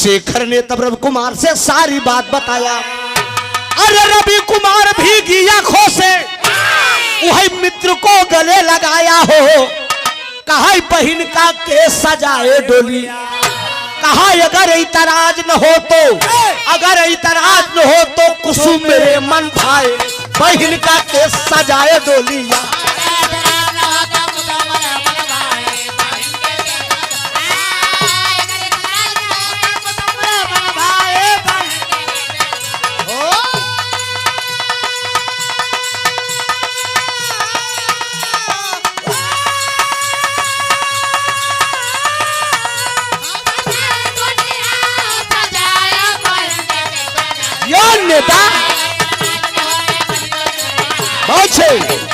शेखर ने तब रवि कुमार से सारी बात बताया। अरे रवि कुमार भीगी आंखों से वही मित्र को गले लगाया हो। कहा बहन का केस सजाए डोली, कहा अगर इतराज न हो तो, अगर इतराज न हो तो कुसुम मेरे मन भाए, बहन का केस सजाए डोली। नेता बहुत